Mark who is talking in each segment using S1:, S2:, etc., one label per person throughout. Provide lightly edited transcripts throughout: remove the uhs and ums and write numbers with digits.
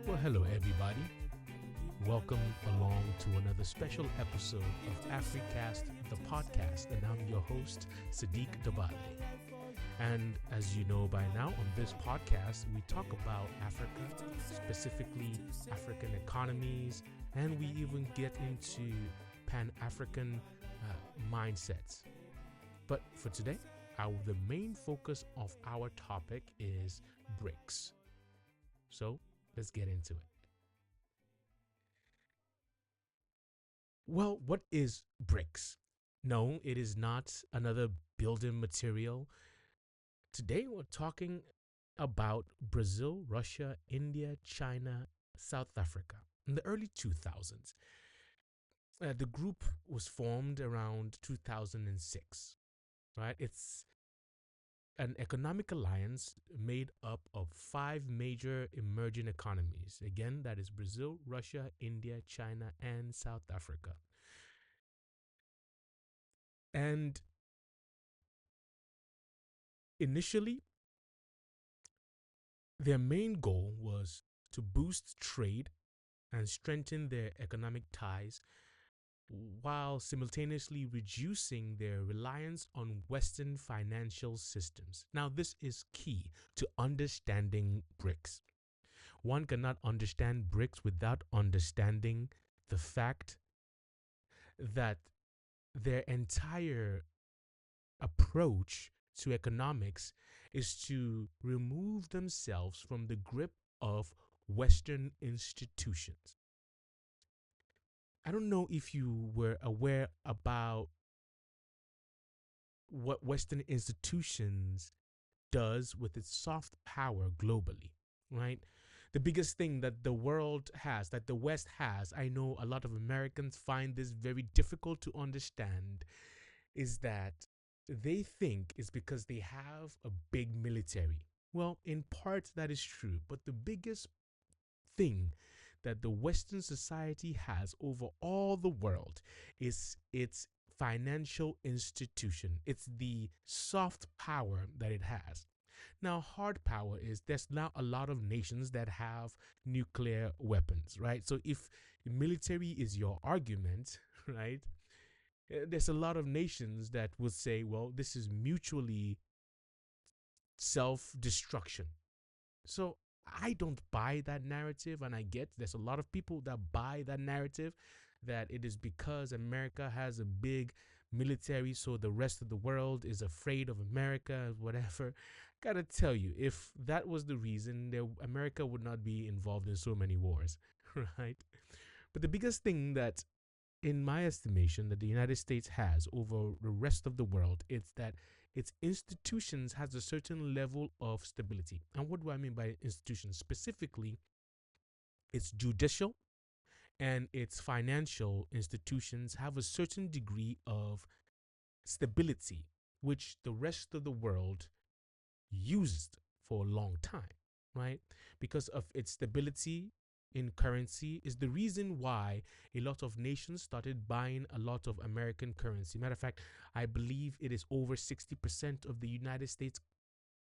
S1: Well, hello everybody. Welcome along to another special episode of AfriCast, the podcast, and I'm your host, Sadiq Dabale. And as you know by now, on this podcast, we talk about Africa, specifically African economies, and we even get into Pan-African mindsets. But for today, the main focus of our topic is BRICS. So let's get into it. Well, what is BRICS? No, it is not another building material. Today we're talking about Brazil, Russia, India, China, South Africa in the early 2000s. The group was formed around 2006, right? It's an economic alliance made up of 5 major emerging economies. Again, that is Brazil, Russia, India, China, and South Africa. And initially, their main goal was to boost trade and strengthen their economic ties while simultaneously reducing their reliance on Western financial systems. Now, this is key to understanding BRICS. One cannot understand BRICS without understanding the fact that their entire approach to economics is to remove themselves from the grip of Western institutions. I don't know if you were aware about what Western institutions does with its soft power globally, right? The biggest thing that the world has, that the West has, I know a lot of Americans find this very difficult to understand, is that they think it's because they have a big military. Well, in part that is true, but the biggest thing that the Western society has over all the world is its financial institution. It's the soft power that it has. Now, hard power is there's now a lot of nations that have nuclear weapons, right? So if military is your argument, right, there's a lot of nations that would say, well, this is mutually self-destruction. So I don't buy that narrative, and I get there's a lot of people that buy that narrative that it is because America has a big military, so the rest of the world is afraid of America, whatever. Gotta tell you, if that was the reason, America would not be involved in so many wars, right? But the biggest thing that, in my estimation, that the United States has over the rest of the world, it's that its institutions has a certain level of stability. And what do I mean by institutions? Specifically, its judicial and its financial institutions have a certain degree of stability, which the rest of the world used for a long time, right? Because of its stability in currency is the reason why a lot of nations started buying a lot of American currency. Matter of fact, I believe it is over 60% of the United States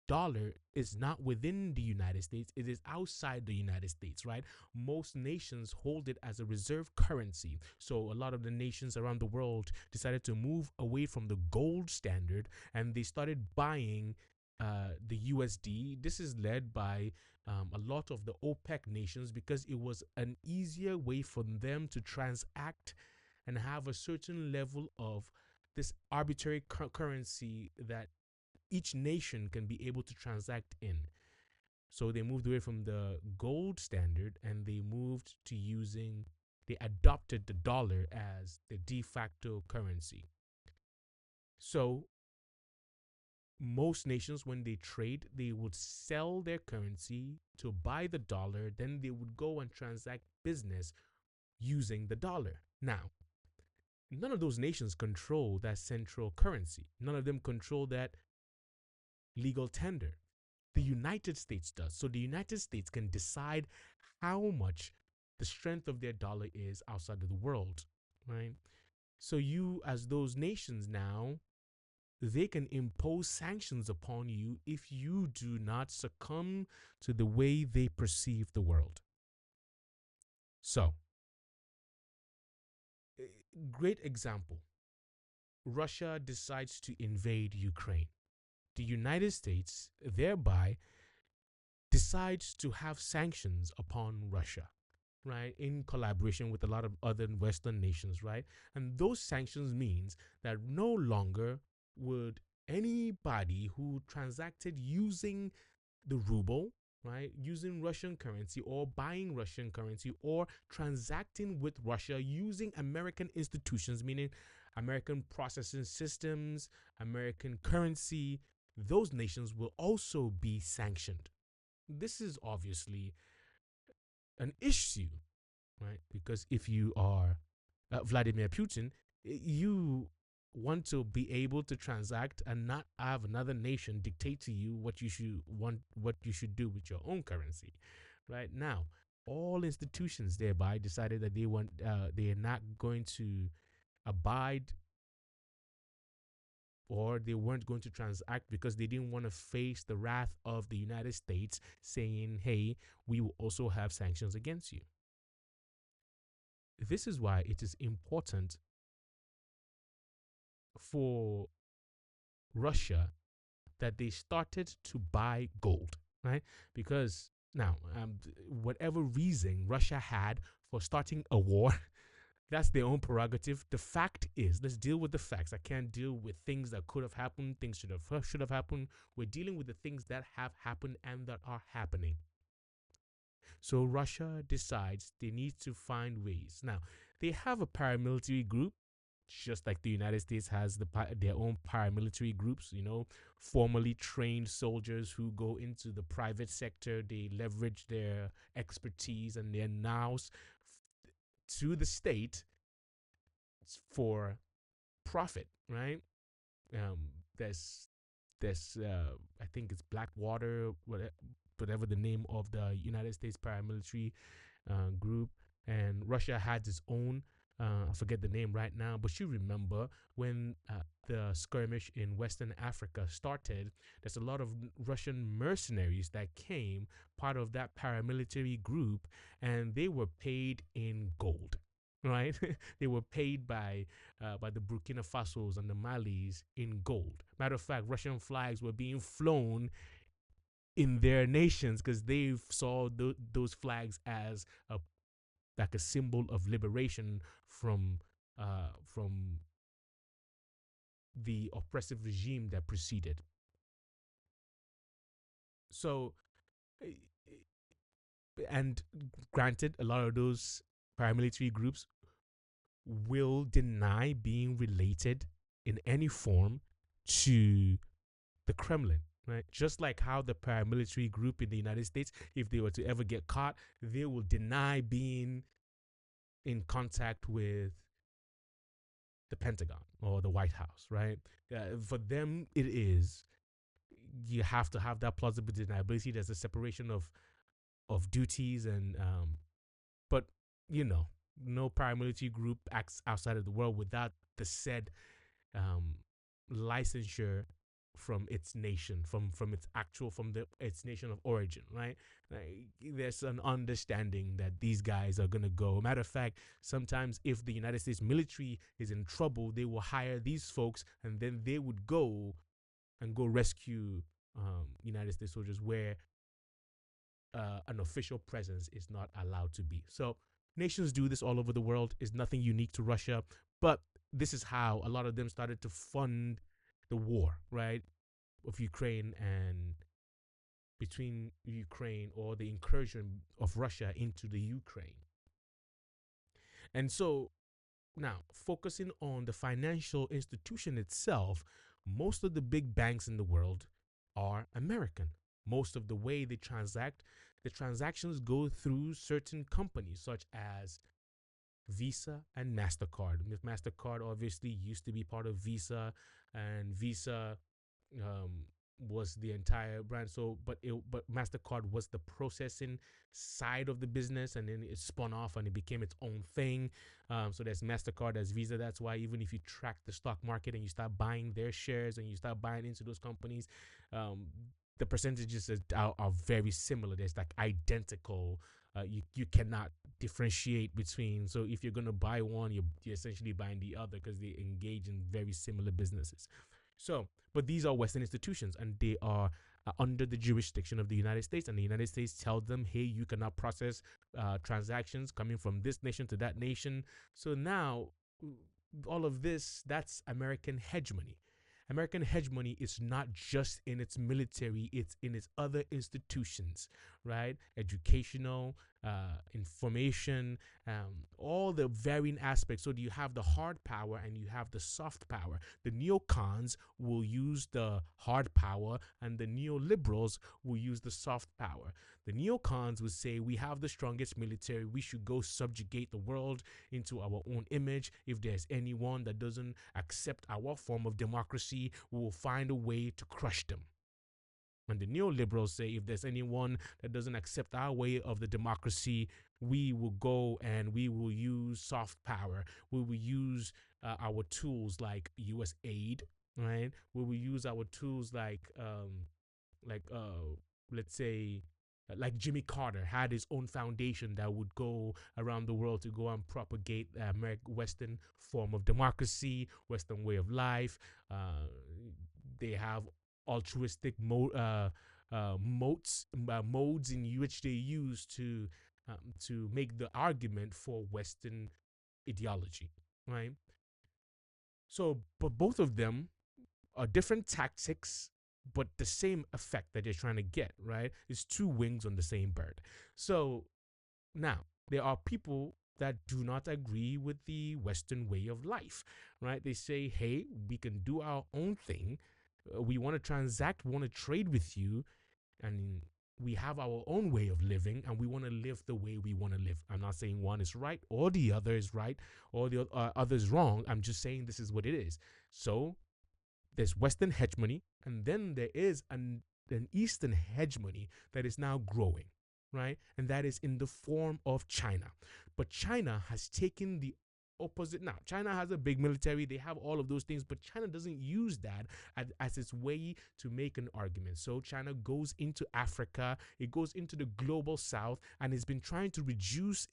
S1: dollar is not within the United States. It is outside the United States, right? Most nations hold it as a reserve currency. So a lot of the nations around the world decided to move away from the gold standard and they started buying the USD. This is led by a lot of the OPEC nations because it was an easier way for them to transact and have a certain level of this arbitrary currency that each nation can be able to transact in. So they moved away from the gold standard and they adopted the dollar as the de facto currency. So most nations, when they trade, they would sell their currency to buy the dollar, then they would go and transact business using the dollar. Now, none of those nations control that central currency. None of them control that legal tender. The United States does. So the United States can decide how much the strength of their dollar is outside of the world, right? So you, as those nations now, they can impose sanctions upon you if you do not succumb to the way they perceive the world. So, great example, Russia decides to invade Ukraine. The United States thereby decides to have sanctions upon Russia, right, in collaboration with a lot of other Western nations, right? And those sanctions means that no longer would anybody who transacted using the ruble, right, using Russian currency or buying Russian currency or transacting with Russia using American institutions, meaning American processing systems, American currency, those nations will also be sanctioned. This is obviously an issue, right? Because if you are Vladimir Putin, you want to be able to transact and not have another nation dictate to you what you should do with your own currency. Right now, all institutions thereby decided that they are not going to abide, or they weren't going to transact because they didn't want to face the wrath of the United States saying, hey, we will also have sanctions against you. This is why it is important for Russia that they started to buy gold, right? Because now, whatever reason Russia had for starting a war, that's their own prerogative. The fact is, let's deal with the facts. I can't deal with things that could have happened, things should have happened. We're dealing with the things that have happened and that are happening. So Russia decides they need to find ways. Now, they have a paramilitary group, just like the United States has their own paramilitary groups, formally trained soldiers who go into the private sector. They leverage their expertise and their nous to the state for profit, right? Um, there's I think it's Blackwater, whatever the name of the United States paramilitary group, and Russia had its own. I forget the name right now, but you remember when the skirmish in Western Africa started, there's a lot of Russian mercenaries that came, part of that paramilitary group, and they were paid in gold. Right, they were paid by the Burkina Fasos and the Malis in gold. Matter of fact, Russian flags were being flown in their nations because they saw those flags as a symbol of liberation from the oppressive regime that preceded. So, and granted, a lot of those paramilitary groups will deny being related in any form to the Kremlin, right? Just like how the paramilitary group in the United States, if they were to ever get caught, they will deny being in contact with the Pentagon or the White House, right? For them, it is, you have to have that plausible deniability. There's a separation of duties, and but no paramilitary group acts outside of the world without the said um, licensure from its nation, from its nation of origin, right? Like, there's an understanding that these guys are gonna go. Matter of fact, sometimes if the United States military is in trouble, they will hire these folks, and then they would go rescue United States soldiers where an official presence is not allowed to be. So nations do this all over the world. It's nothing unique to Russia, but this is how a lot of them started to fund the war, right, of Ukraine, and between Ukraine, or the incursion of Russia into the Ukraine. And so now, focusing on the financial institution itself, most of the big banks in the world are American. Most of the way they transact, the transactions go through certain companies such as Visa and MasterCard. MasterCard obviously used to be part of Visa, and Visa was the entire brand. So, but Mastercard was the processing side of the business, and then it spun off and it became its own thing. So there's Mastercard, there's Visa. That's why even if you track the stock market and you start buying their shares and you start buying into those companies, um, the percentages are very similar. There's like identical. You cannot differentiate between. So if you're gonna buy one, you're essentially buying the other because they engage in very similar businesses. So, but these are Western institutions, and they are under the jurisdiction of the United States, and the United States tells them, hey, you cannot process transactions coming from this nation to that nation. So now, all of this, that's American hegemony. American hegemony is not just in its military, it's in its other institutions, right? Educational, information, all the varying aspects. So you have the hard power and you have the soft power. The neocons will use the hard power and the neoliberals will use the soft power. The neocons would say we have the strongest military, we should go subjugate the world into our own image. If there's anyone that doesn't accept our form of democracy, we will find a way to crush them. And the neoliberals say if there's anyone that doesn't accept our way of the democracy, we will go and we will use soft power. We will use our tools like U.S. aid, right? We will use our tools like let's say like Jimmy Carter had his own foundation that would go around the world to go and propagate the Western form of democracy, Western way of life. They have altruistic modes in which they use to make the argument for Western ideology, right? So, but both of them are different tactics, but the same effect that they're trying to get, right? It's two wings on the same bird. So now there are people that do not agree with the Western way of life, right? They say, hey, we can do our own thing. We want to transact, we want to trade with you, and we have our own way of living, and we want to live the way we want to live. I'm not saying one is right or the other is right or the other is wrong. I'm just saying this is what it is. So there's Western hegemony, and then there is an Eastern hegemony that is now growing, right? And that is in the form of China. But China has taken the opposite. Now, China has a big military, they have all of those things, but China doesn't use that as its way to make an argument. So China goes into Africa, it goes into the global south, and it's been trying to reduce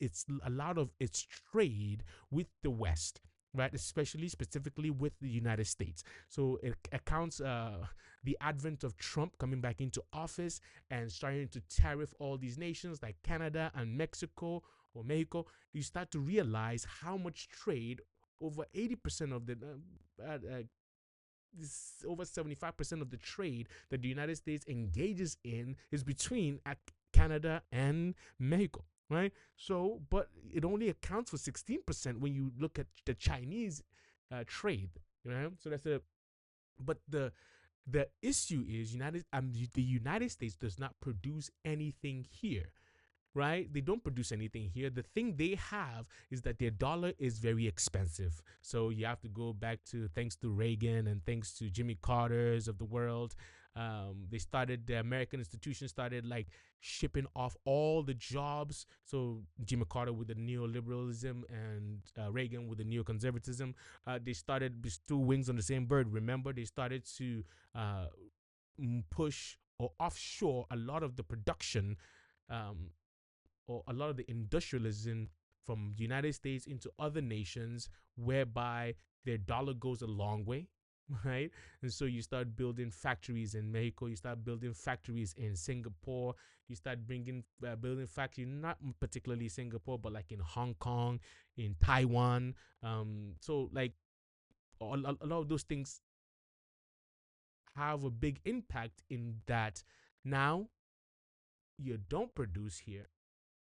S1: a lot of its trade with the West, right? Especially specifically with the United States. So it accounts the advent of Trump coming back into office and starting to tariff all these nations like Canada and Mexico or Mexico. You start to realize how much trade, over 80% of the over 75% of the trade that the United States engages in is between Canada and Mexico, right? So, but it only accounts for 16% when you look at the Chinese trade, right? So that's but the issue is the United States does not produce anything here, right? They don't produce anything here. The thing they have is that their dollar is very expensive. So you have to go back to thanks to Reagan and thanks to Jimmy Carter's of the world. The American institutions started like shipping off all the jobs. So Jimmy Carter with the neoliberalism and Reagan with the neoconservatism. They started these two wings on the same bird. Remember, they started to push or offshore a lot of the production um, or a lot of the industrialism from the United States into other nations, whereby their dollar goes a long way, right? And so you start building factories in Mexico, you start building factories in Singapore, you start building factories, not particularly Singapore, but like in Hong Kong, in Taiwan. So like a lot of those things have a big impact in that now you don't produce here,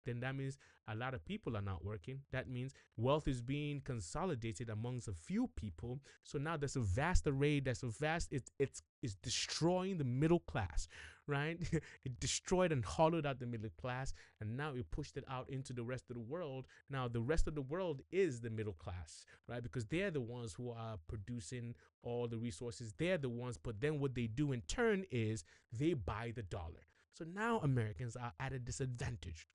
S1: then that means a lot of people are not working. That means wealth is being consolidated amongst a few people. So now there's a vast array, it's destroying the middle class, right? It destroyed and hollowed out the middle class, and now it pushed it out into the rest of the world. Now the rest of the world is the middle class, right? Because they're the ones who are producing all the resources. They're the ones, but then what they do in turn is they buy the dollar. So now Americans are at a disadvantage,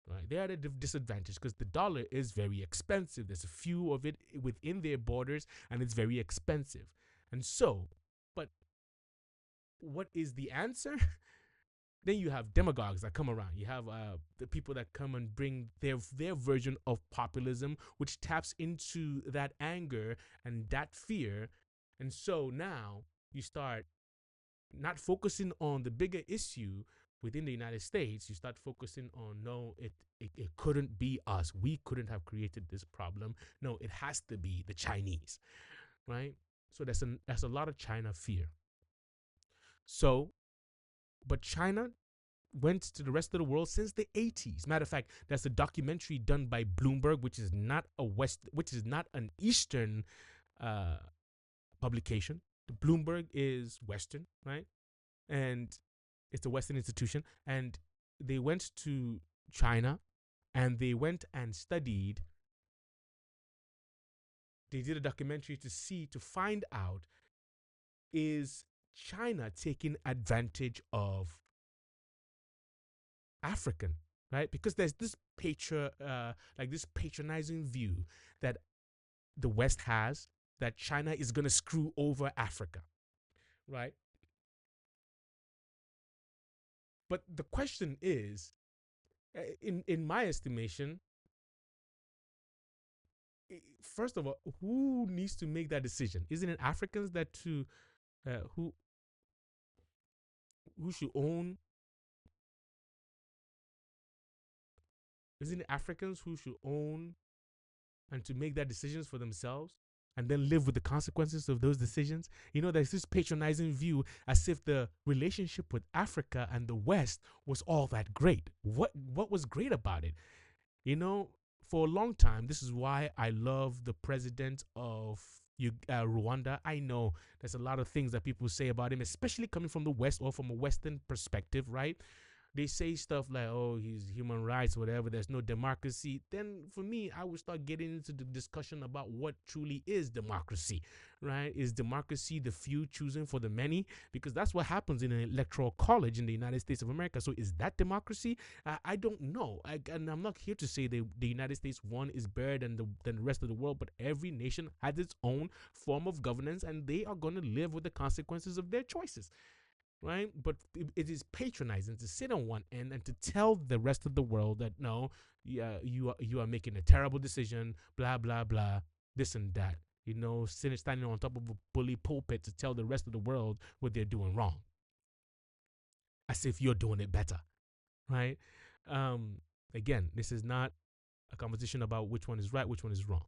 S1: right? They're at a disadvantage because the dollar is very expensive. There's a few of it within their borders, and it's very expensive. And so, but what is the answer? Then you have demagogues that come around. You have the people that come and bring their version of populism, which taps into that anger and that fear. And so now you start not focusing on the bigger issue within the United States. You start focusing on, no, it couldn't be us. We couldn't have created this problem. No, it has to be the Chinese, right? So that's a lot of China fear. So, but China went to the rest of the world since the 80s. Matter of fact, that's a documentary done by Bloomberg, which is not an Eastern publication. The Bloomberg is Western, right? And it's a Western institution. And they went to China and they went and studied. They did a documentary to find out, is China taking advantage of African, right? Because there's this this patronizing view that the West has, that China is gonna screw over Africa, right? But the question is, in my estimation, first of all, who needs to make that decision? Isn't it Africans that to who should own? Isn't it Africans who should own and to make that decisions for themselves and then live with the consequences of those decisions? You know, there's this patronizing view as if the relationship with Africa and the West was all that great. What was great about it? You know, for a long time, this is why I love the president of Rwanda. I know there's a lot of things that people say about him, especially coming from the West or from a Western perspective, right? They say stuff like, oh, he's human rights, whatever, there's no democracy. Then for me, I would start getting into the discussion about what truly is democracy, right? Is democracy the few choosing for the many? Because that's what happens in an electoral college in the United States of America. So is that democracy? I don't know. And I'm not here to say the United States one is better than the rest of the world, but every nation has its own form of governance, and they are going to live with the consequences of their choices, right? But it is patronizing to sit on one end and to tell the rest of the world that, no, yeah, you are making a terrible decision, blah blah blah, this and that. You know, standing on top of a bully pulpit to tell the rest of the world what they're doing wrong, as if you're doing it better, right? Again, this is not a conversation about which one is right, which one is wrong,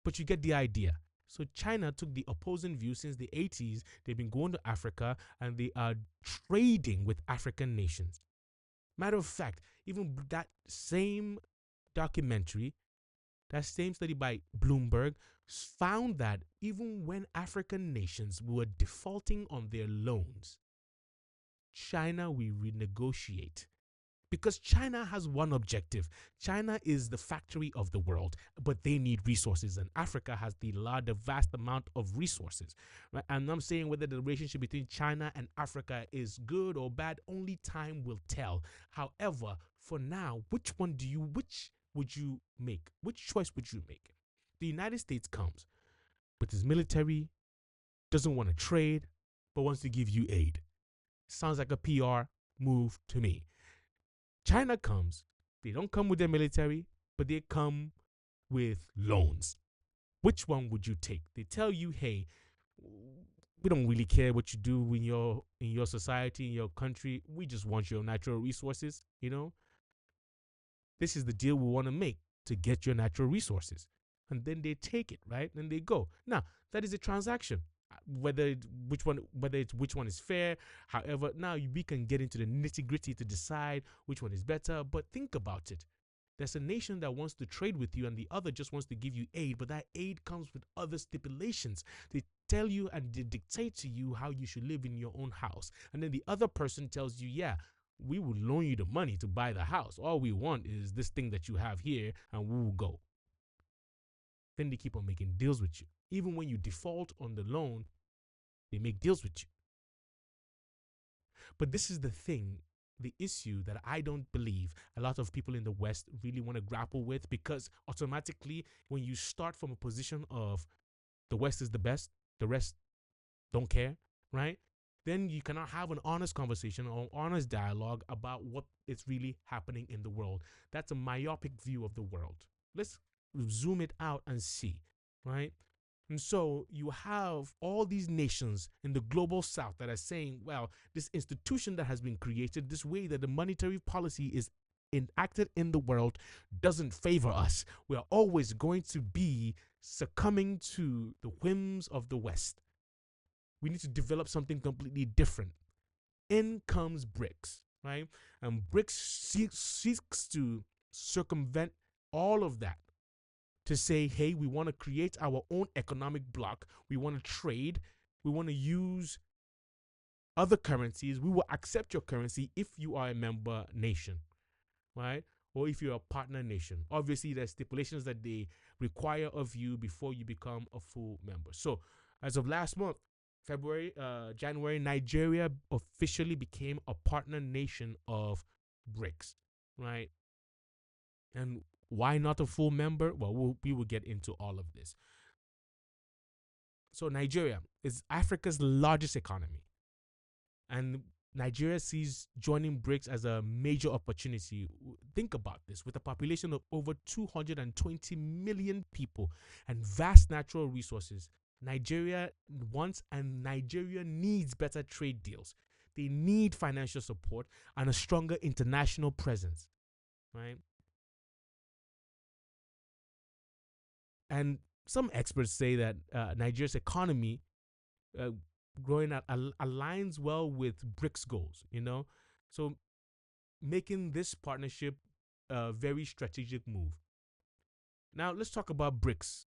S1: but you get the idea. So China took the opposing view since the 80s. They've been going to Africa and they are trading with African nations. Matter of fact, even that same documentary, that same study by Bloomberg, found that even when African nations were defaulting on their loans, China will renegotiate. Because China has one objective. China is the factory of the world, but they need resources, and Africa has the vast amount of resources. Right? And I'm saying whether the relationship between China and Africa is good or bad, only time will tell. However, for now, which would you make? Which choice would you make? The United States comes with its military, doesn't want to trade, but wants to give you aid. Sounds like a PR move to me. China comes, they don't come with their military, but they come with loans. Which one would you take? They tell you, hey, we don't really care what you do in your society, in your country. We just want your natural resources, you know? This is the deal we want to make to get your natural resources. And then they take it, right? And they go. Now, that is a transaction. whether which one is fair. However, now we can get into the nitty gritty to decide which one is better. But think about it. There's a nation that wants to trade with you, and the other just wants to give you aid, but that aid comes with other stipulations. They tell you and they dictate to you how you should live in your own house. And then the other person tells you, yeah, we will loan you the money to buy the house. All we want is this thing that you have here, and we will go. Then they keep on making deals with you. Even when you default on the loan, they make deals with you. But this is the thing, the issue that I don't believe a lot of people in the West really want to grapple with, because automatically, when you start from a position of the West is the best, the rest don't care, right? Then you cannot have an honest conversation or honest dialogue about what is really happening in the world. That's a myopic view of the world. Let's zoom it out and see, right? And so you have all these nations in the global south that are saying, well, this institution that has been created, this way that the monetary policy is enacted in the world doesn't favor us. We are always going to be succumbing to the whims of the West. We need to develop something completely different. In comes BRICS, right? And BRICS seeks to circumvent all of that, to say, hey, we want to create our own economic bloc. We want to trade. We want to use other currencies. We will accept your currency if you are a member nation, right? Or if you're a partner nation. Obviously, there's stipulations that they require of you before you become a full member. So, as of last month, January, Nigeria officially became a partner nation of BRICS, right? And why not a full member? Well, we will get into all of this. So Nigeria is Africa's largest economy. And Nigeria sees joining BRICS as a major opportunity. Think about this. With a population of over 220 million people and vast natural resources, Nigeria wants and Nigeria needs better trade deals. They need financial support and a stronger international presence, right? And some experts say that Nigeria's economy uh, growing at aligns well with BRICS goals, So making this partnership a very strategic move. Now, let's talk about BRICS,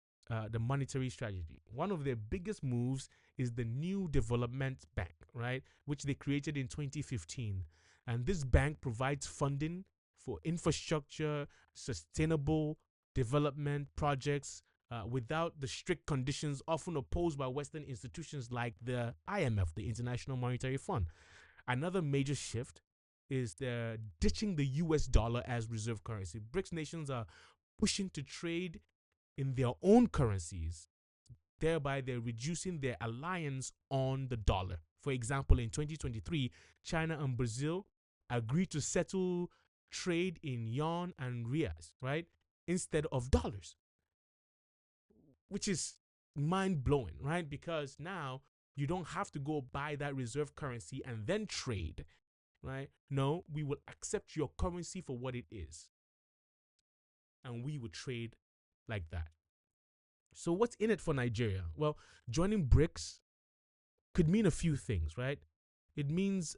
S1: the monetary strategy. One of their biggest moves is the New Development Bank, right, which they created in 2015. And this bank provides funding for infrastructure, sustainable development projects without the strict conditions often opposed by Western institutions like the IMF, the International Monetary Fund. Another major shift is they're ditching the US dollar as reserve currency. BRICS nations are pushing to trade in their own currencies. Thereby, they're reducing their reliance on the dollar. For example, in 2023, China and Brazil agreed to settle trade in yuan and rias, right, instead of dollars, which is mind-blowing, right? Because now you don't have to go buy that reserve currency and then trade, right? No, we will accept your currency for what it is, and we will trade like that. So what's in it for Nigeria? Well, joining BRICS could mean a few things, right? It means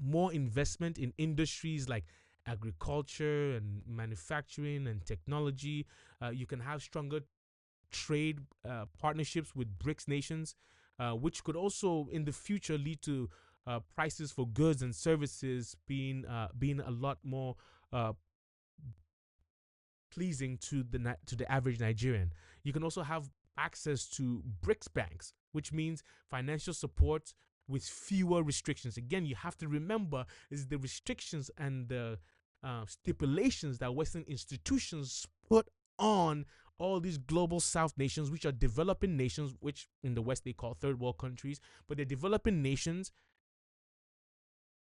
S1: more investment in industries like agriculture and manufacturing and technology. You can have stronger trade partnerships with BRICS nations, which could also in the future lead to prices for goods and services being a lot more pleasing to the average Nigerian. You can also have access to BRICS banks, which means financial support with fewer restrictions. Again, you have to remember is the restrictions and the stipulations that Western institutions put on all these global South nations, which are developing nations, which in the West they call third world countries, but they're developing nations,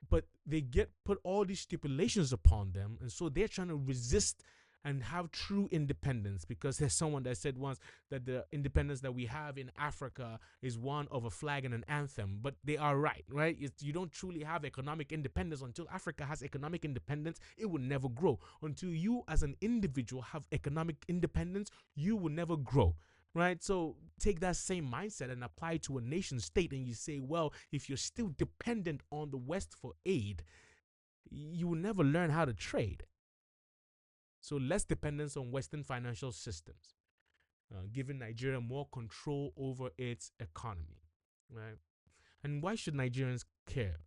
S1: but they get put all these stipulations upon them, and so they're trying to resist and have true independence, because there's someone that said once that the independence that we have in Africa is one of a flag and an anthem. But they are right? You don't truly have economic independence until Africa has economic independence. It will never grow. Until you as an individual have economic independence, you will never grow. right? So take that same mindset and apply it to a nation state, and you say, well, if you're still dependent on the West for aid, you will never learn how to trade. So less dependence on Western financial systems, giving Nigeria more control over its economy, right? And why should Nigerians care?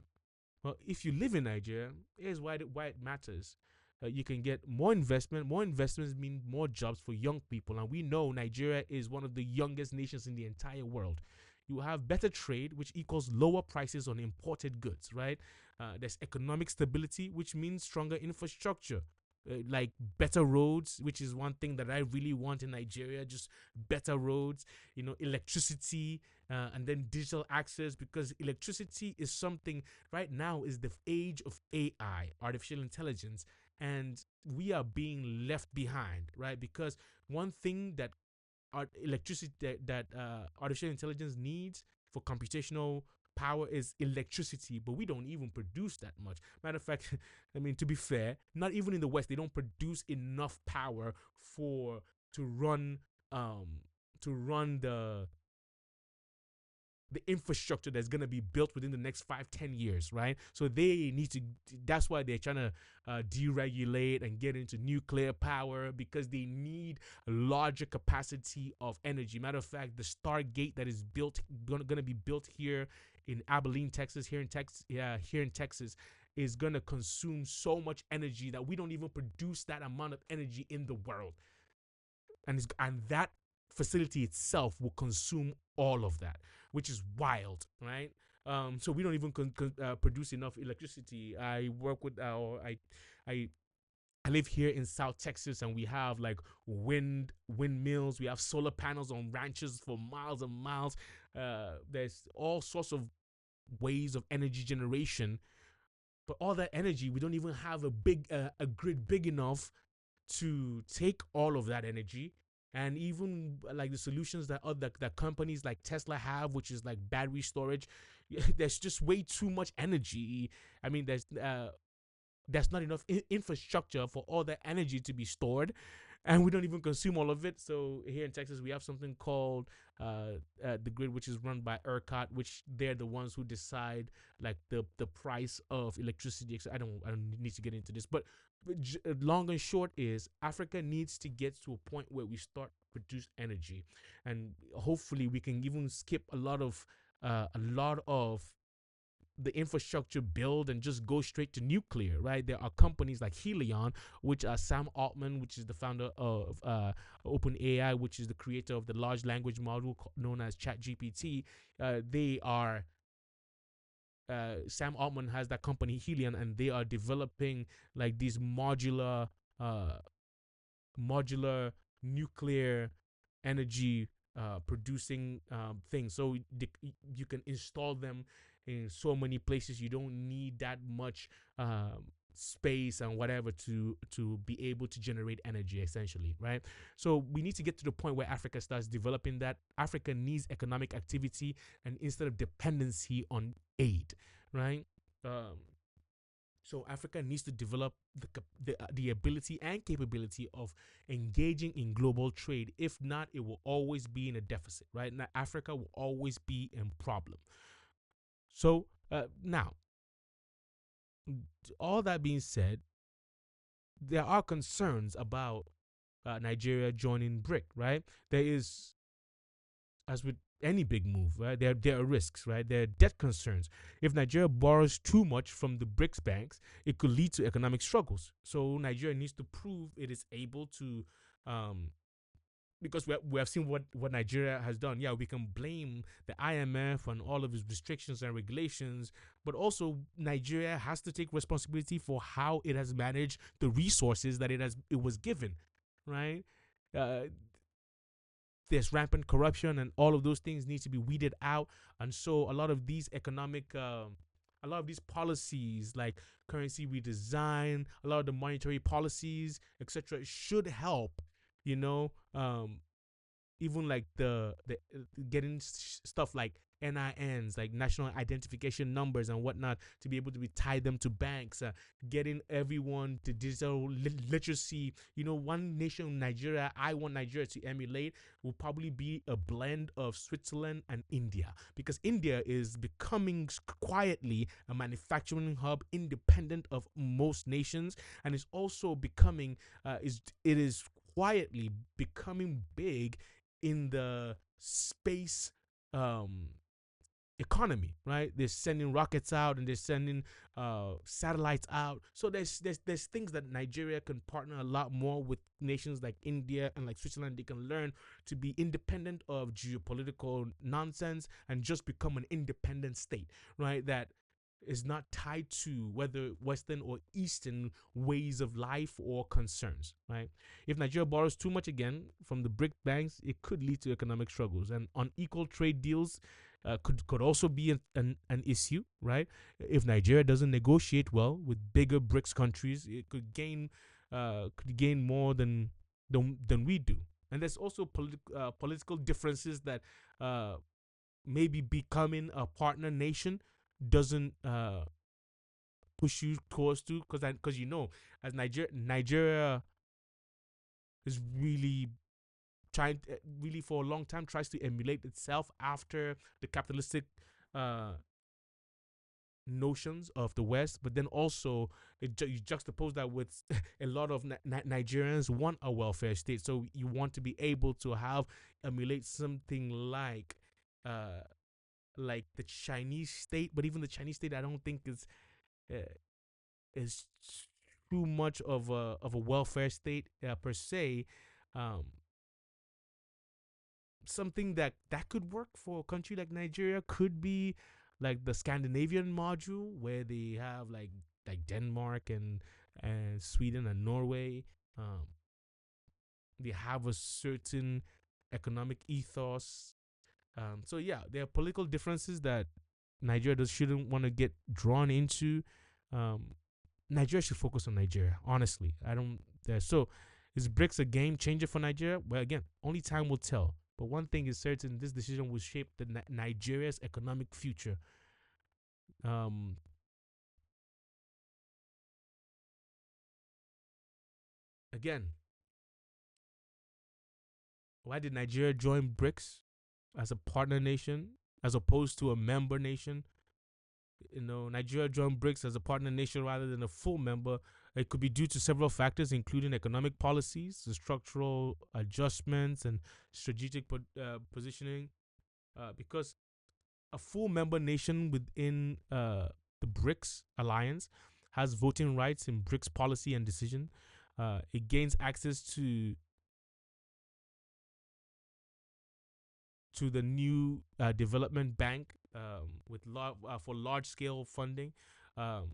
S1: Well, if you live in Nigeria, here's why it matters. You can get more investment. More investments mean more jobs for young people. And we know Nigeria is one of the youngest nations in the entire world. You have better trade, which equals lower prices on imported goods, right? There's economic stability, which means stronger infrastructure. Like better roads, which is one thing that I really want in Nigeria, just better roads, electricity, and then digital access, because electricity is something right now is the age of AI, artificial intelligence, and we are being left behind, right? Because one thing that artificial intelligence needs for computational power is electricity, but we don't even produce that much. Matter of fact, I mean, to be fair, not even in the West, they don't produce enough power for to run um to run the infrastructure that's going to be built within the next 5-10 years, right? So they need to, that's why they're trying to deregulate and get into nuclear power, because they need a larger capacity of energy. Matter of fact, the Stargate that is going to be built here in Abilene, Texas, here in Texas, is going to consume so much energy that we don't even produce that amount of energy in the world. And that facility itself will consume all of that, which is wild, right? So we don't even produce enough electricity. I work with I I live here in South Texas, and we have like windmills. We have solar panels on ranches for miles and miles. There's all sorts of ways of energy generation, but all that energy, we don't even have a grid big enough to take all of that energy. And even like the solutions that other that companies like Tesla have, which is like battery storage, there's just way too much energy. I mean, there's not enough infrastructure for all that energy to be stored, and we don't even consume all of it. So here in Texas, we have something called the grid, which is run by ERCOT, which they're the ones who decide like the price of electricity. I don't need to get into this, but long and short is Africa needs to get to a point where we start produce energy, and hopefully we can even skip a lot of the infrastructure build and just go straight to nuclear, right? There are companies like Helion, which Sam Altman, which is the founder of OpenAI, which is the creator of the large language model known as ChatGPT. They are Sam Altman has that company Helion, and they are developing like these uh, modular nuclear energy producing things. So you can install them in so many places. You don't need that much space and whatever to be able to generate energy, essentially, right? So we need to get to the point where Africa starts developing that. Africa needs economic activity, and instead of dependency on aid, right? So Africa needs to develop the ability and capability of engaging in global trade. If not, it will always be in a deficit, right? Now, Africa will always be in problem. So now, all that being said, there are concerns about Nigeria joining BRIC, right? There is, as with any big move, right? There are risks, right? There are debt concerns. If Nigeria borrows too much from the BRICS banks, it could lead to economic struggles. So Nigeria needs to prove it is able to, because we have seen what Nigeria has done. Yeah, we can blame the IMF and all of its restrictions and regulations, but also Nigeria has to take responsibility for how it has managed the resources that it was given, right? Uh, there's rampant corruption, and all of those things need to be weeded out. And so a lot of these a lot of these policies like currency redesign, a lot of the monetary policies, etc., should help. You know, even like the getting stuff like NINs, like national identification numbers and whatnot, to be able to be tie them to banks, getting everyone to digital literacy. One nation, Nigeria, I want Nigeria to emulate will probably be a blend of Switzerland and India, because India is becoming quietly a manufacturing hub independent of most nations, and is also becoming it is quietly becoming big in the space um economy, right? They're sending rockets out, and they're sending satellites out. So there's things that Nigeria can partner a lot more with nations like India and like Switzerland. They can learn to be independent of geopolitical nonsense and just become an independent state, right? That is not tied to whether Western or Eastern ways of life or concerns, right? If Nigeria borrows too much again from the BRIC banks, it could lead to economic struggles, and unequal trade deals could also be an issue, right? If Nigeria doesn't negotiate well with bigger BRICS countries, it could gain more than we do. And there's also political differences that uh, maybe becoming a partner nation doesn't push you towards to, because as Nigeria is really trying really for a long time tries to emulate itself after the capitalistic uh notions of the West, but then also you juxtapose that with a lot of Nigerians want a welfare state, so you want to be able to have emulate something uh like the Chinese state. But even the Chinese state, I don't think uh, is too much of a welfare state per se. Um, Something that could work for a country like Nigeria could be like the Scandinavian module, where they have like Denmark and Sweden and Norway. Um, they have a certain economic ethos. So yeah, there are political differences that Nigeria shouldn't want to get drawn into. Um, Nigeria should focus on Nigeria. Honestly, I don't. So, is BRICS a game changer for Nigeria? Well, again, only time will tell. But one thing is certain: this decision will shape Nigeria's economic future. Um, Again, why did Nigeria join BRICS as a partner nation as opposed to a member nation? Nigeria joined BRICS as a partner nation rather than a full member. It could be due to several factors, including economic policies, the structural adjustments, and strategic positioning. Because a full member nation within the BRICS alliance has voting rights in BRICS policy and decision. It gains access to the new development bank for large scale funding.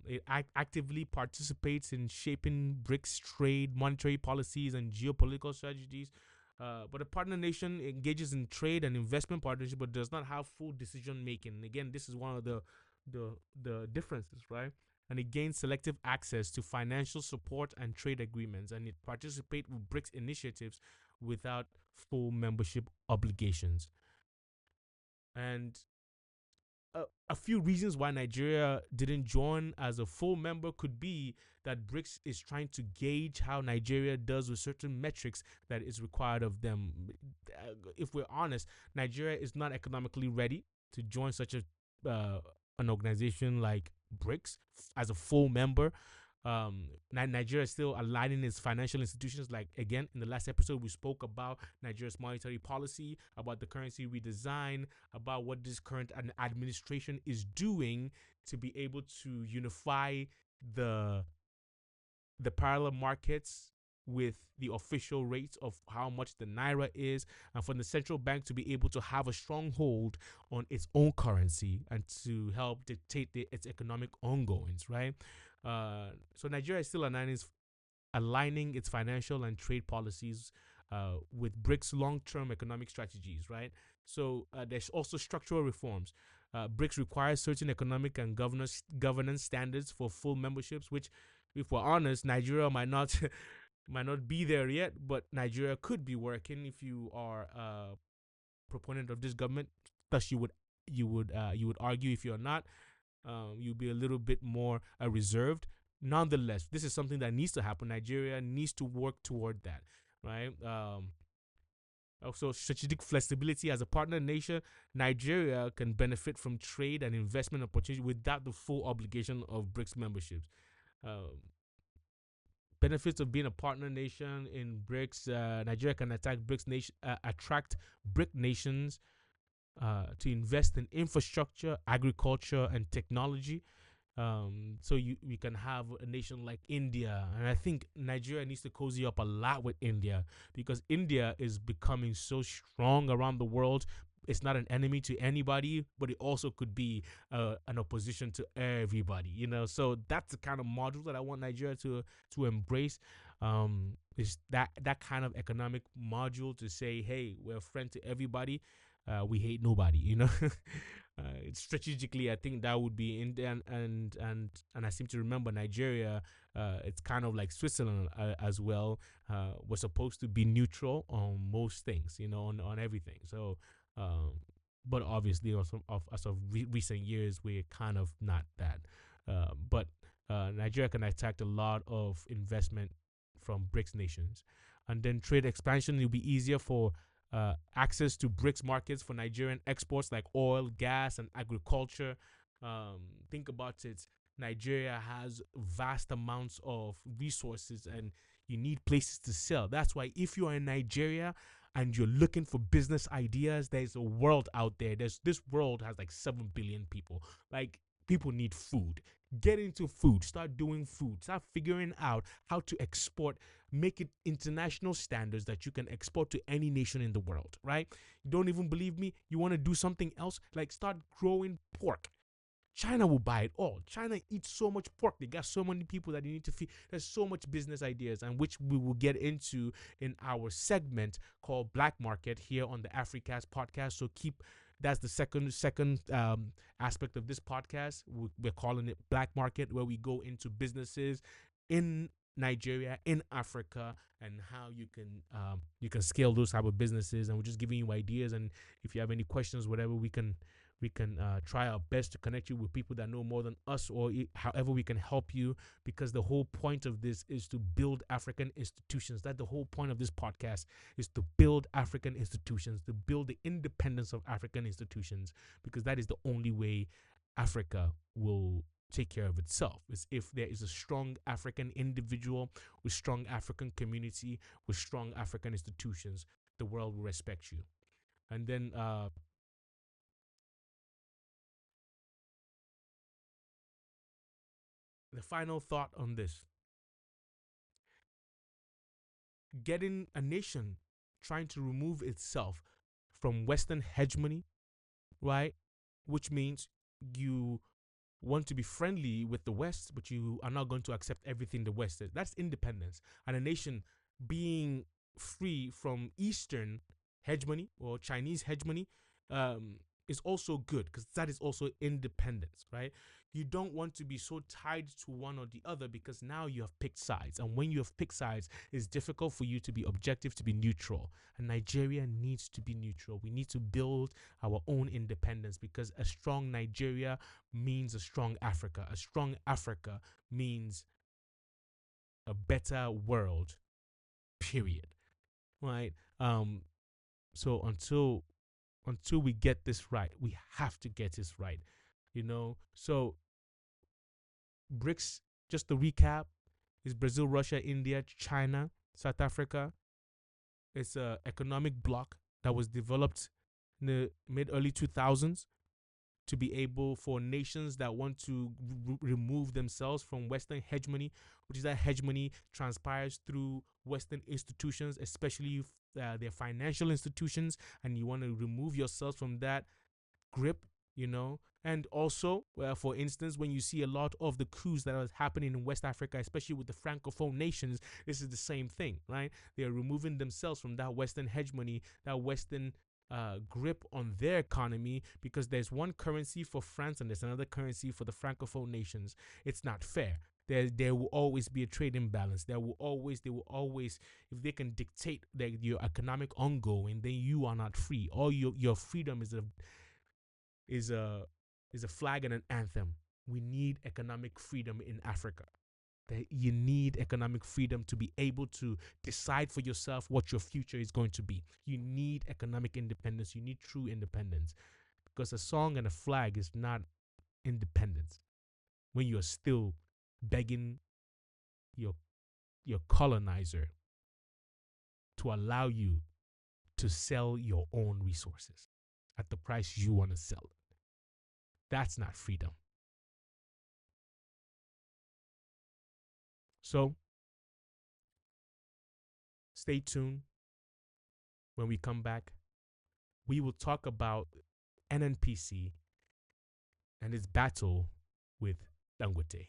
S1: It actively participates in shaping BRICS trade, monetary policies, and geopolitical strategies. But a partner nation engages in trade and investment partnership, but does not have full decision making. Again, this is one of the differences, right? And it gains selective access to financial support and trade agreements, and it participates with BRICS initiatives without full membership obligations. And a few reasons why Nigeria didn't join as a full member could be that BRICS is trying to gauge how Nigeria does with certain metrics that is required of them. If we're honest, Nigeria is not economically ready to join such an organization like BRICS as a full member. Nigeria is still aligning its financial institutions. Like, again, in the last episode, we spoke about Nigeria's monetary policy, about the currency redesign, about what this current administration is doing to be able to unify the the parallel markets with the official rates of how much the naira is, and for the central bank to be able to have a stronghold on its own currency and to help dictate its economic ongoings, right? So Nigeria is still aligning its financial and trade policies with BRICS long-term economic strategies, right? So there's also structural reforms. BRICS requires certain economic and governance standards for full memberships, which, if we're honest, Nigeria might not might not be there yet, but Nigeria could be working if you are a proponent of this government. Thus, you would you would argue. If you're not, you'll be a little bit more reserved. Nonetheless, this is something that needs to happen. Nigeria needs to work toward that, right? Also, strategic flexibility as a partner nation, Nigeria can benefit from trade and investment opportunities without the full obligation of BRICS memberships. Um, Benefits of being a partner nation in BRICS: Nigeria can attract BRIC nations to invest in infrastructure, agriculture, and technology. So we can have a nation like India, and I think Nigeria needs to cozy up a lot with India because India is becoming so strong around the world. It's not an enemy to anybody, but it also could be an opposition to everybody. So that's the kind of model that I want Nigeria to embrace. Is that kind of economic module to say, hey, we're a friend to everybody, we hate nobody. Strategically, I think that would be India, and I seem to remember Nigeria. It's kind of like Switzerland as well. We're supposed to be neutral on most things, on everything. So, but obviously, as of recent years, we're kind of not that. But Nigeria can attract a lot of investment from BRICS nations, and then trade expansion will be easier for access to BRICS markets for Nigerian exports like oil, gas, and agriculture. Think about it. Nigeria has vast amounts of resources and you need places to sell. That's why if you are in Nigeria and you're looking for business ideas, there's a world out there. This world has like 7 billion people. Like, people need food. Get into food. Start doing food. Start figuring out how to export. Make it international standards that you can export to any nation in the world, right? You don't even believe me? You want to do something else? Like, start growing pork. China will buy it all. China eats so much pork. They got so many people that they need to feed. There's so much business ideas, and which we will get into in our segment called Black Market here on the Africast podcast. So that's the second aspect of this podcast. We're calling it Black Market, where we go into businesses in Nigeria, in Africa, and how you can scale those type of businesses. And we're just giving you ideas. And if you have any questions, whatever, we can try our best to connect you with people that know more than us, or however we can help you, because the whole point of this is to build African institutions. That the whole point of this podcast is to build African institutions, to build the independence of African institutions, because that is the only way Africa will take care of itself. Is if there is a strong African individual with strong African community with strong African institutions, the world will respect you. And then the final thought on this: getting a nation trying to remove itself from Western hegemony, right? Which means you want to be friendly with the West, but you are not going to accept everything the West says. That's independence. And a nation being free from Eastern hegemony or Chinese hegemony is also good, because that is also independence, right? You don't want to be so tied to one or the other, because now you have picked sides. And when you have picked sides, it's difficult for you to be objective, to be neutral. And Nigeria needs to be neutral. We need to build our own independence, because a strong Nigeria means a strong Africa. A strong Africa means a better world, period. Right? So until we get this right, we have to get this right. So BRICS, just to recap, is Brazil, Russia, India, China, South Africa. It's a economic bloc that was developed in the mid early 2000s to be able for nations that want to remove themselves from Western hegemony, which is that hegemony transpires through Western institutions, especially their financial institutions, and you want to remove yourselves from that grip, And also, for instance, when you see a lot of the coups that are happening in West Africa, especially with the Francophone nations, this is the same thing, right? They are removing themselves from that Western hegemony, that Western grip on their economy, because there's one currency for France and there's another currency for the Francophone nations. It's not fair. There will always be a trade imbalance. They will always, if they can dictate your economic ongoing, then you are not free. All your freedom is is a flag and an anthem. We need economic freedom in Africa. That you need economic freedom to be able to decide for yourself what your future is going to be. You need economic independence. You need true independence, because a song and a flag is not independence when you are still begging your colonizer to allow you to sell your own resources at the price you want to sell it. That's not freedom. So stay tuned. When we come back, we will talk about NNPC and its battle with Dangote.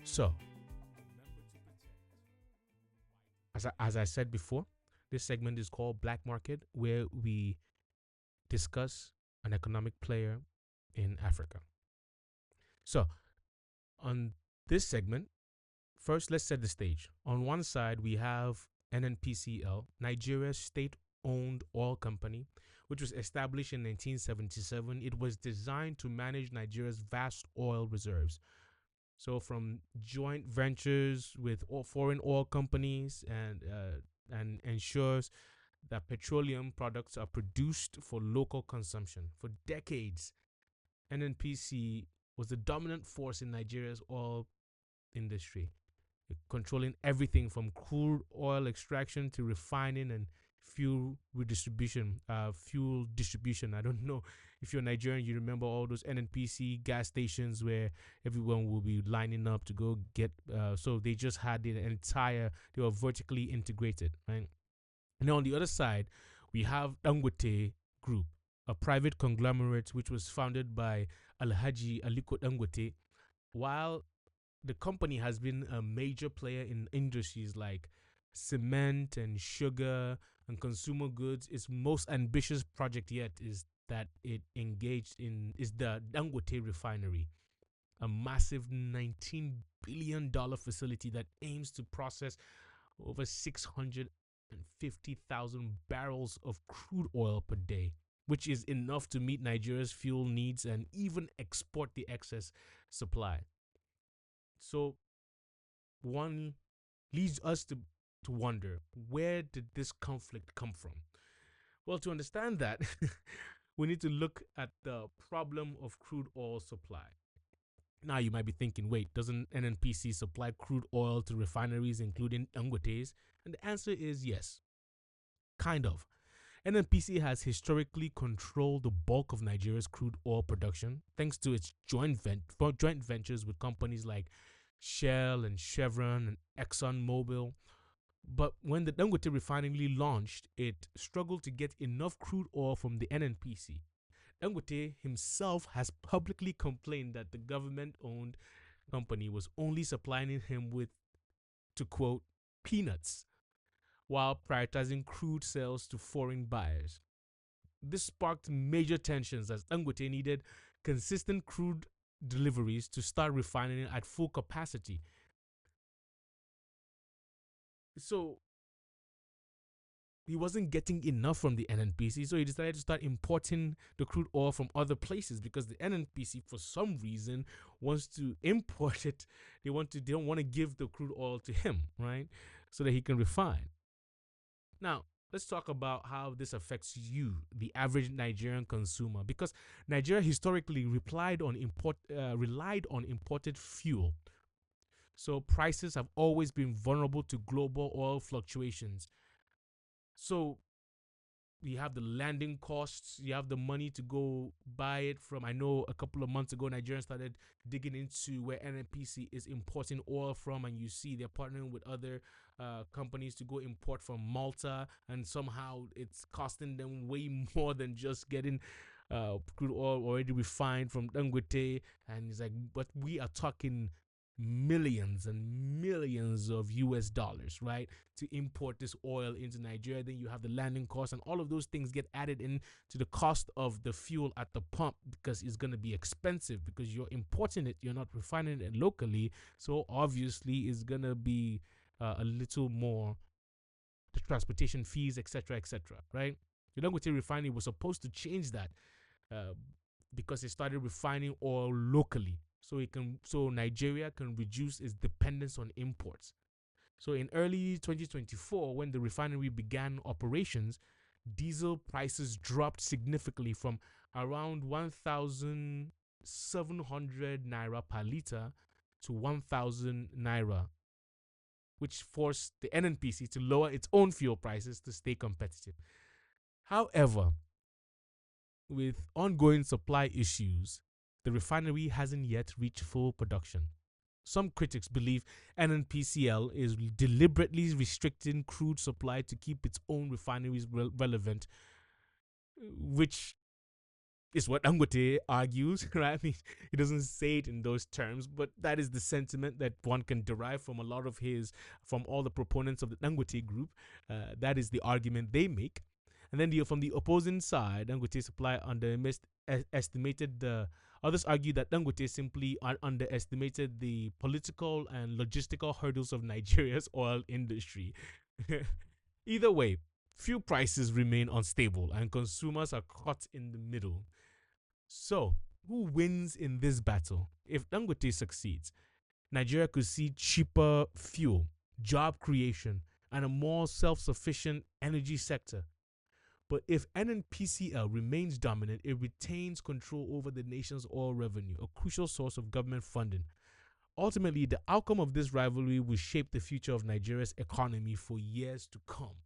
S1: So, as I said before, this segment is called Black Market, where we discuss an economic player in Africa. So, on this segment, first let's set the stage. On one side, we have NNPCL, Nigeria's state-owned oil company, which was established in 1977. It was designed to manage Nigeria's vast oil reserves. So from joint ventures with foreign oil companies and ensures that petroleum products are produced for local consumption. For decades, NNPC was the dominant force in Nigeria's oil industry, controlling everything from crude oil extraction to refining and fuel redistribution, fuel distribution. I don't know if you're Nigerian, you remember all those NNPC gas stations where everyone will be lining up to go get. So they just had the entire. They were vertically integrated, right? And on the other side, we have Dangote Group, a private conglomerate which was founded by Alhaji Aliko Dangote. While the company has been a major player in industries like cement and sugar and consumer goods, its most ambitious project yet is that it engaged in is the Dangote refinery, a massive $19 billion facility that aims to process over 650,000 barrels of crude oil per day, which is enough to meet Nigeria's fuel needs and even export the excess supply. So one leads us to wonder, where did this conflict come from? Well, to understand that, we need to look at the problem of crude oil supply. Now you might be thinking, wait, doesn't NNPC supply crude oil to refineries including Dangote's? And the answer is yes, kind of. NNPC has historically controlled the bulk of Nigeria's crude oil production thanks to its joint ventures with companies like Shell and Chevron and ExxonMobil. But when the Dangote refinery launched, it struggled to get enough crude oil from the NNPC. Dangote himself has publicly complained that the government-owned company was only supplying him with, to quote, peanuts, while prioritizing crude sales to foreign buyers. This sparked major tensions as Dangote needed consistent crude deliveries to start refining at full capacity. So he wasn't getting enough from the NNPC, so he decided to start importing the crude oil from other places because the NNPC, for some reason, wants to import it. They don't want to give the crude oil to him, right? So that he can refine. Now, let's talk about how this affects you, the average Nigerian consumer, because Nigeria historically relied on imported fuel. So prices have always been vulnerable to global oil fluctuations. So you have the landing costs, you have the money to go buy it from. I know a couple of months ago, Nigerians started digging into where NNPC is importing oil from, and you see they're partnering with other companies to go import from Malta, and somehow it's costing them way more than just getting crude oil already refined from Dangote. And it's like, but we are talking millions and millions of US dollars, right, to import this oil into Nigeria. Then you have the landing costs, and all of those things get added in to the cost of the fuel at the pump, because it's going to be expensive because you're importing it, you're not refining it locally. So obviously, it's going to be a little more, the transportation fees, etc., right? The Dangote refinery was supposed to change that, uh, because it started refining oil locally, so Nigeria can reduce its dependence on imports. So in early 2024, when the refinery began operations, diesel prices dropped significantly from around 1,700 naira per liter to 1,000 naira, which forced the NNPC to lower its own fuel prices to stay competitive. However, with ongoing supply issues, the refinery hasn't yet reached full production. Some critics believe NNPCL is deliberately restricting crude supply to keep its own refineries relevant, which is what Dangote argues, right? I mean, he doesn't say it in those terms, but that is the sentiment that one can derive from a lot of from all the proponents of the Dangote group. That is the argument they make. And then from the opposing side, Dangote supply underestimated the. Others argue that Dangote simply underestimated the political and logistical hurdles of Nigeria's oil industry. Either way, fuel prices remain unstable and consumers are caught in the middle. So, who wins in this battle? If Dangote succeeds, Nigeria could see cheaper fuel, job creation, and a more self sufficient energy sector. But if NNPCL remains dominant, it retains control over the nation's oil revenue, a crucial source of government funding. Ultimately, the outcome of this rivalry will shape the future of Nigeria's economy for years to come.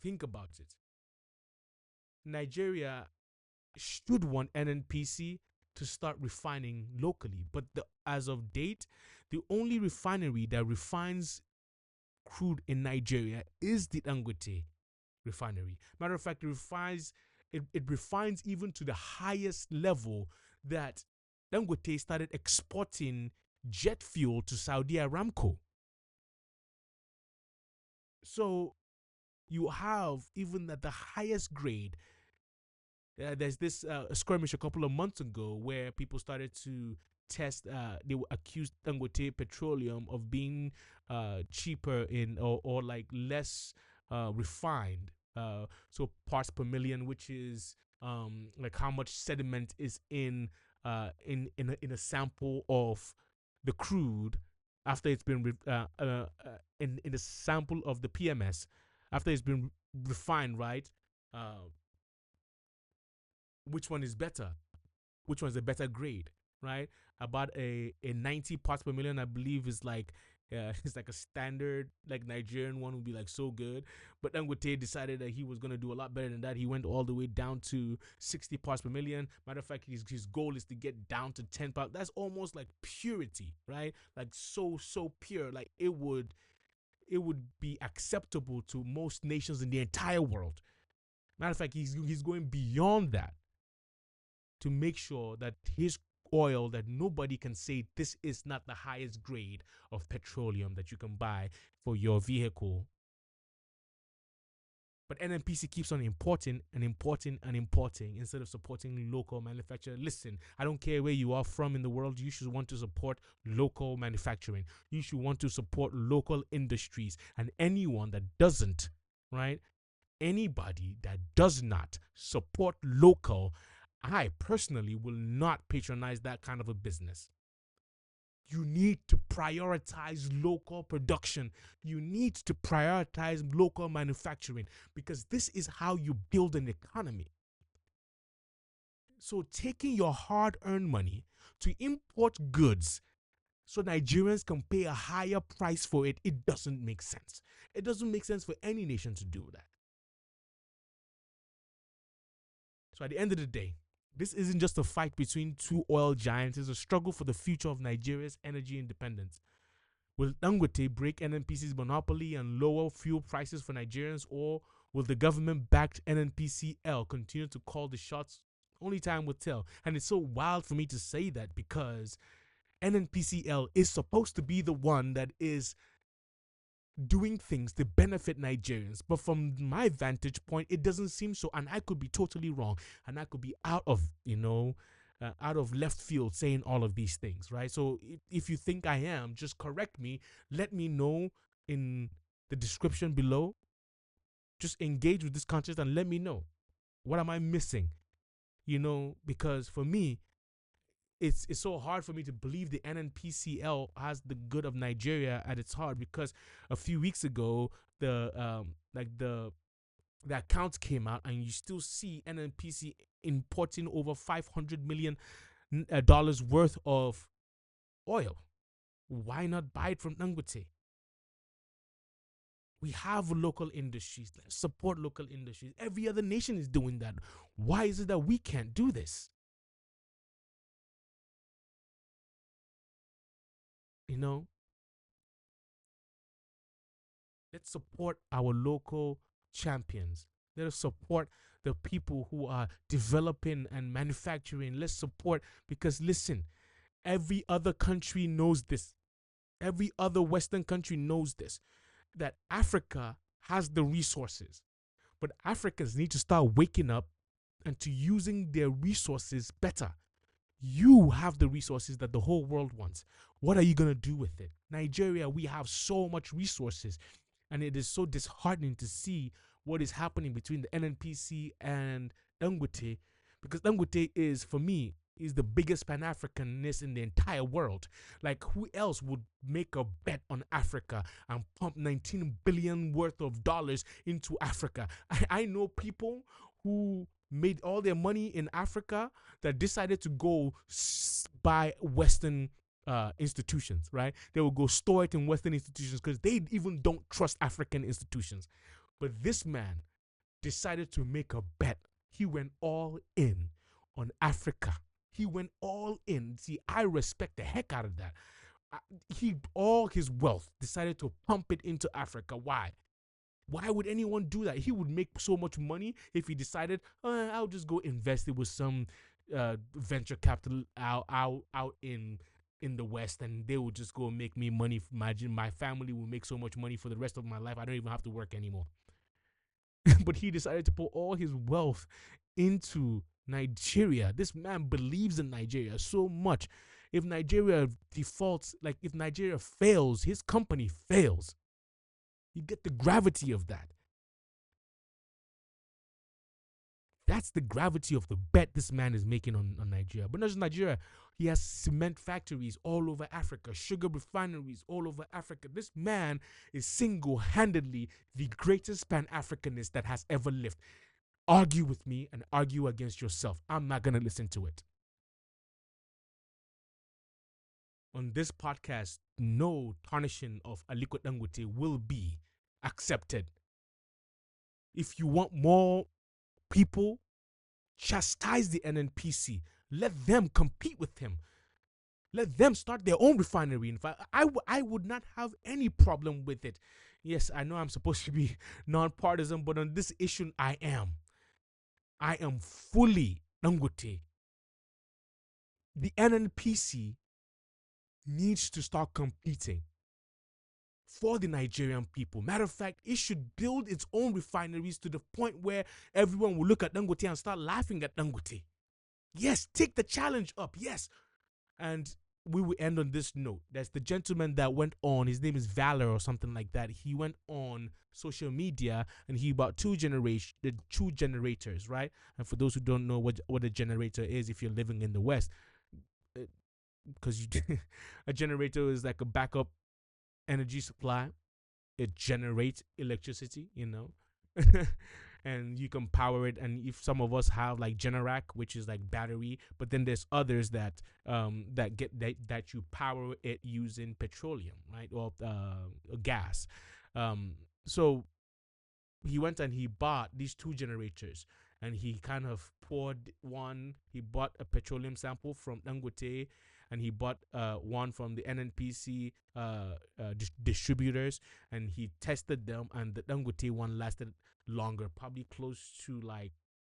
S1: Think about it. Nigeria should want NNPC to start refining locally, but as of date, the only refinery that refines crude in Nigeria is the Dangote refinery. Matter of fact, it refines even to the highest level that Dangote started exporting jet fuel to Saudi Aramco. So you have, even at the highest grade, there's this skirmish a couple of months ago where people started to test. They were accused Dangote Petroleum of being cheaper or like less refined. So parts per million, which is like how much sediment is in a sample of the crude after it's been in the sample of the PMS after it's been refined, right? Uh, which one is better, which one's a better grade, right? About a 90 parts per million, I believe, is like it's like a standard like Nigerian one would be like so good. But Dangote decided that he was gonna do a lot better than that. He went all the way down to 60 parts per million. Matter of fact, his goal is to get down to 10 parts. That's almost like purity, right? Like so pure. Like it would be acceptable to most nations in the entire world. Matter of fact, he's going beyond that to make sure that his oil, that nobody can say this is not the highest grade of petroleum that you can buy for your vehicle. But NNPC keeps on importing and importing and importing instead of supporting local manufacturing. Listen, I don't care where you are from in the world, you should want to support local manufacturing. You should want to support local industries. And anyone that doesn't, right? Anybody that does not support local, I personally will not patronize that kind of a business. You need to prioritize local production. You need to prioritize local manufacturing, because this is how you build an economy. So taking your hard-earned money to import goods so Nigerians can pay a higher price for it, it doesn't make sense. It doesn't make sense for any nation to do that. So at the end of the day, this isn't just a fight between two oil giants, it's a struggle for the future of Nigeria's energy independence. Will Dangote break NNPC's monopoly and lower fuel prices for Nigerians, or will the government-backed NNPCL continue to call the shots? Only time will tell. And it's so wild for me to say that, because NNPCL is supposed to be the one that is doing things to benefit Nigerians. But from my vantage point, it doesn't seem so. And I could be totally wrong. And I could be out of left field saying all of these things, right? So if you think I am, just correct me. Let me know in the description below. Just engage with this content and let me know. What am I missing? Because for me, it's so hard for me to believe the NNPCL has the good of Nigeria at its heart, because a few weeks ago the accounts came out and you still see NNPC importing over $500 million worth of oil. Why not buy it from Dangote? We have local industries. Let's support local industries. Every other nation is doing that. Why is it that we can't do this? You know, let's support our local champions. Let us support the people who are developing and manufacturing. Let's support, because listen, every other country knows this. Every other Western country knows this, that Africa has the resources. But Africans need to start waking up and to using their resources better. You have the resources that the whole world wants. What are you going to do with it? Nigeria, we have so much resources. And it is so disheartening to see what is happening between the NNPC and Dangote, because Dangote is, for me, is the biggest Pan-Africanist in the entire world. Like, who else would make a bet on Africa and pump 19 billion worth of dollars into Africa? I know people who made all their money in Africa that decided to go buy Western institutions, right? They will go store it in Western institutions because they even don't trust African institutions. But this man decided to make a bet. He went all in on Africa. He went all in. See, I respect the heck out of that. He all his wealth decided to pump it into Africa. Why? Why would anyone do that? He would make so much money if he decided, I'll just go invest it with some venture capital out in the West, and they will just go make me money. Imagine my family will make so much money for the rest of my life. I don't even have to work anymore. But he decided to put all his wealth into Nigeria. This man believes in Nigeria so much. If Nigeria defaults, like if Nigeria fails, his company fails. You get the gravity of that. That's the gravity of the bet this man is making on Nigeria. But not just Nigeria. He has cement factories all over Africa, sugar refineries all over Africa. This man is single-handedly the greatest Pan-Africanist that has ever lived. Argue with me and argue against yourself. I'm not going to listen to it. On this podcast, no tarnishing of Aliko Dangote will be accepted. If you want more people, chastise the NNPC. Let them compete with him. Let them start their own refinery. In fact, I would not have any problem with it. Yes, I know I'm supposed to be non-partisan, but on this issue, I am. I am fully Dangote. The NNPC needs to start competing for the Nigerian people. Matter of fact, it should build its own refineries to the point where everyone will look at Dangote and start laughing at Dangote. Yes, take the challenge up. Yes. And we will end on this note. There's the gentleman that went on, his name is Valor or something like that. He went on social media and he bought two generators, right? And for those who don't know what a generator is, if you're living in the West, because a generator is like a backup energy supply. It generates electricity, and you can power it. And if some of us have like Generac, which is like battery, but then there's others that that you power it using petroleum, right, or gas. So he went and he bought these two generators, and he kind of poured one. He bought a petroleum sample from Dangote, and he bought one from the NNPC distributors, and he tested them, and the Dangote one lasted longer, probably close to like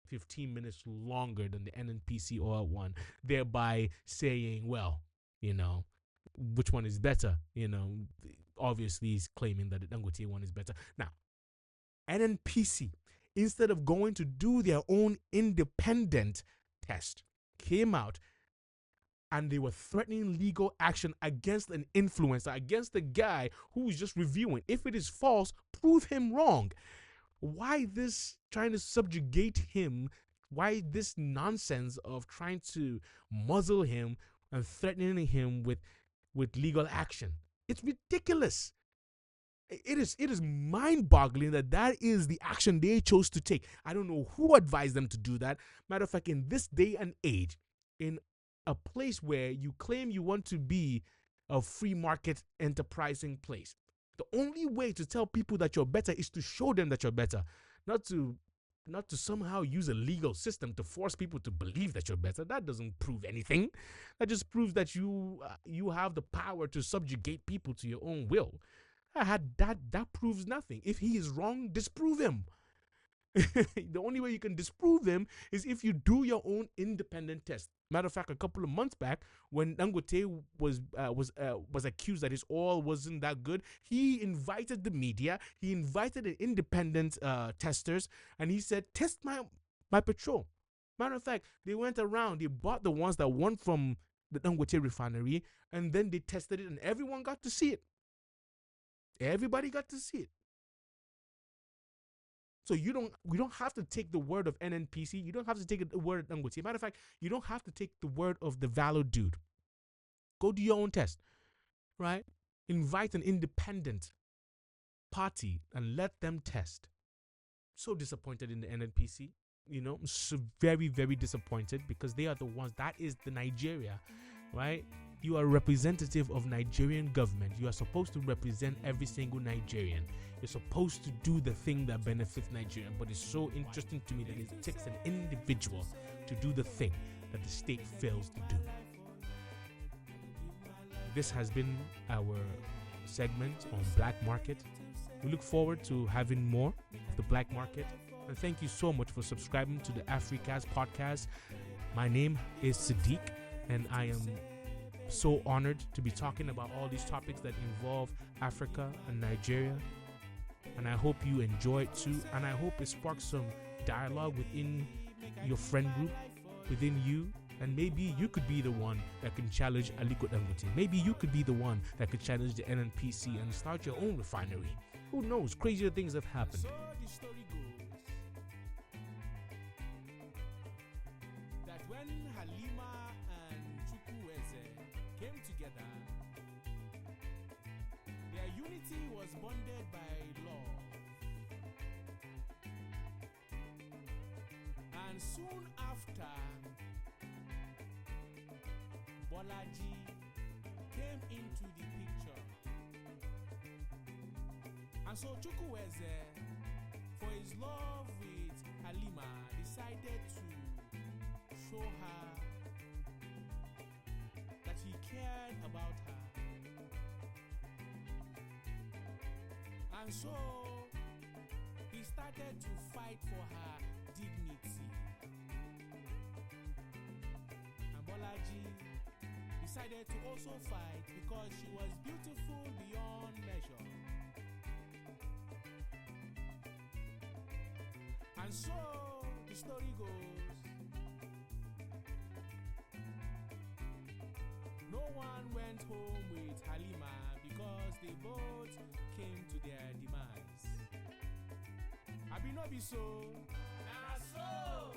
S1: 15 minutes longer than the NNPC oil one, thereby saying, well, which one is better. Obviously he's claiming that the Dangote one is better. Now, NNPC, instead of going to do their own independent test, came out and they were threatening legal action against an influencer, against the guy who is just reviewing. If it is false, prove him wrong. Why this trying to subjugate him? Why this nonsense of trying to muzzle him and threatening him with legal action? It's ridiculous. It is mind-boggling that is the action they chose to take. I don't know who advised them to do that. Matter of fact, in this day and age, in a place where you claim you want to be a free market enterprising place, the only way to tell people that you're better is to show them that you're better, not to somehow use a legal system to force people to believe that you're better. That doesn't prove anything. That just proves that you have the power to subjugate people to your own will. That proves nothing. If he is wrong, disprove him. The only way you can disprove him is if you do your own independent test. Matter of fact, a couple of months back, when Dangote was accused that his oil wasn't that good, he invited the media, he invited the independent testers, and he said, "Test my petrol." Matter of fact, they went around, they bought the ones that won from the Dangote refinery, and then they tested it, and everyone got to see it. Everybody got to see it. So we don't have to take the word of NNPC. You don't have to take the word of Dangote. Matter of fact, you don't have to take the word of the Valor dude. Go do your own test, right? Invite an independent party and let them test. So disappointed in the NNPC. So very, very disappointed, because they are the ones, that is the Nigeria, right? You are a representative of Nigerian government. You are supposed to represent every single Nigerian. You're supposed to do the thing that benefits Nigerian. But it's so interesting to me that it takes an individual to do the thing that the state fails to do. This has been our segment on Black Market. We look forward to having more of the Black Market. And thank you so much for subscribing to the Africast podcast. My name is Sadiq, and I am so honored to be talking about all these topics that involve Africa and Nigeria. And I hope you enjoy it too. And I hope it sparks some dialogue within your friend group, within you. And maybe you could be the one that can challenge Aliko Dangote. Maybe you could be the one that could challenge the NNPC and start your own refinery. Who knows? Crazier things have happened.
S2: Unity was bonded by love, and soon after, Bolaji came into the picture, and so Chukwueze, for his love with Halima, decided to show her that he cared about her. And so he started to fight for her dignity. And Bolaji decided to also fight because she was beautiful beyond measure. And so the story goes, no one went home with Halima because they both came to their demise. Abi no be so? Na so!